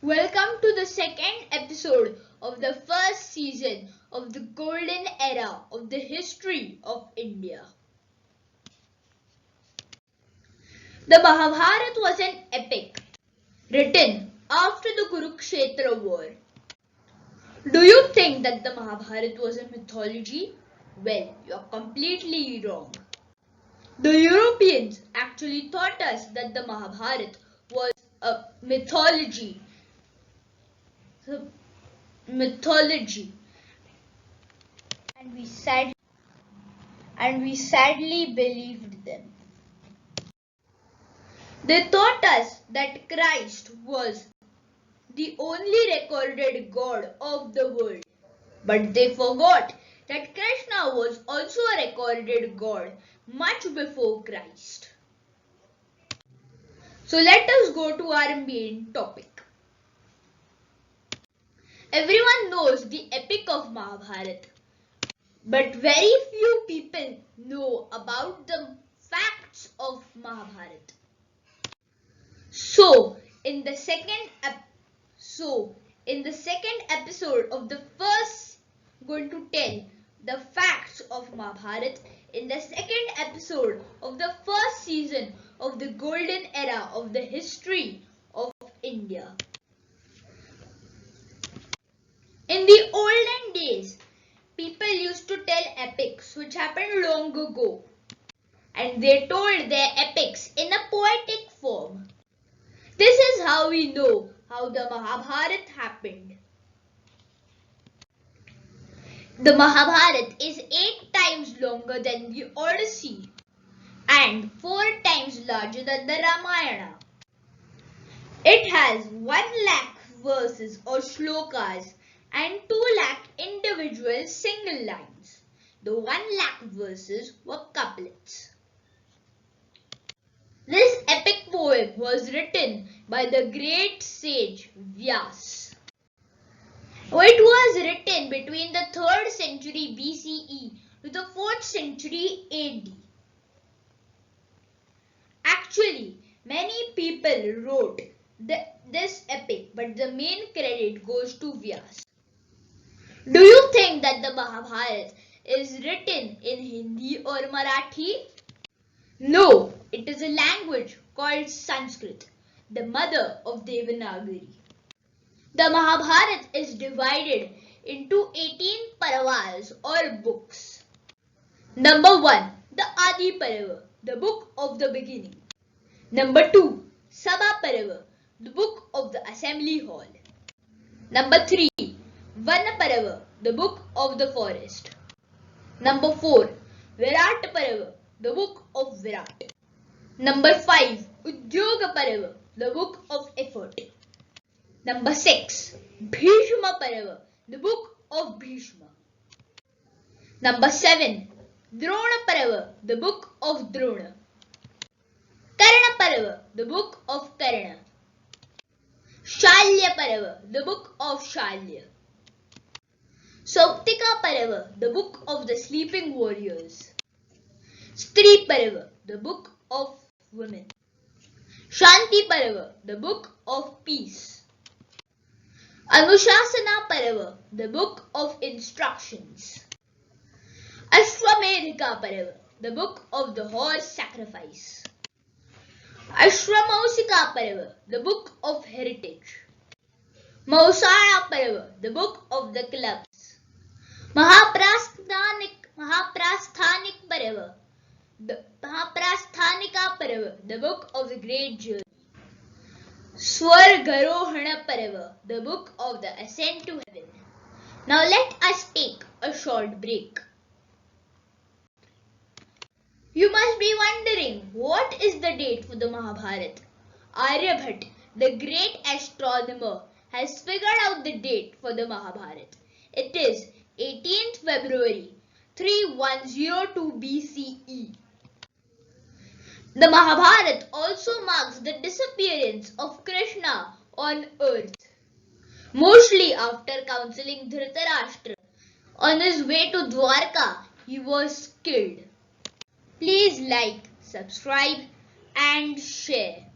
Welcome to the second episode of the first season of the golden era of the history of India. The Mahabharata was an epic written after the Kurukshetra war. Do you think that the Mahabharata was a mythology? Well, you're completely wrong. The Europeans actually taught us that the Mahabharata was a mythology. And we sadly believed them. They taught us that Christ was the only recorded God of the world. But they forgot that Krishna was also a recorded God much before Christ. So let us go to our main topic. Everyone knows the epic of Mahabharata, but very few people know about the facts of Mahabharata. So, in the second episode of the first, going to tell the facts of Mahabharata in the second episode of the first season of the golden era of the history of India. In the olden days, people used to tell epics which happened long ago, and they told their epics in a poetic form. This is how we know how the Mahabharata happened. The Mahabharata is 8 times longer than the Odyssey and 4 times larger than the Ramayana. It has 1 lakh verses or shlokas and 2 lakh individual single lines. The 1 lakh verses were couplets. This epic poem was written by the great sage Vyas. It was written between the 3rd century BCE to the 4th century AD. Actually, many people wrote this epic, but the main credit goes to Vyas. Do you think that the Mahabharata is written in Hindi or Marathi? No, it is a language called Sanskrit, the mother of Devanagari. The Mahabharata is divided into 18 parvas or books. Number 1, the Adi Parva, the book of the beginning. Number 2, Sabha Parva, the book of the assembly hall. Number 3, Vana Parva, the book of the forest. Number 4, Virat Parva, the book of Virat. Number 5, UDYOGA Parva, the book of effort. Number 6, BHISHMA Parva, the book of Bhishma. Number 7, Drona Parva, the book of Drona. Karna Parva, the book of Karna. Shalya Parva, the book of Shalya. Sauptika Parva, the book of the sleeping warriors. STRI Parva, the book of women. Shanti Parva, the book of peace. Anushasana Parva, the book of instructions. Ashwamedhika Parva, the book of the horse sacrifice. Ashwamausika Parva, the book of heritage. Mausara Parva, the book of the clubs. Mahaprasthanik Parva, the Mahaprasthanika Parva, the book of the great journey. Swargarohana Parva, the book of the ascent to heaven. Now let us take a short break. You must be wondering, what is the date for the Mahabharata? Aryabhat, the great astronomer, has figured out the date for the Mahabharata. It is 18th February 3102 BCE. The Mahabharata also marks the disappearance of Krishna on earth. Mostly after counseling Dhritarashtra, on his way to Dwarka, he was killed. Please like, subscribe and share.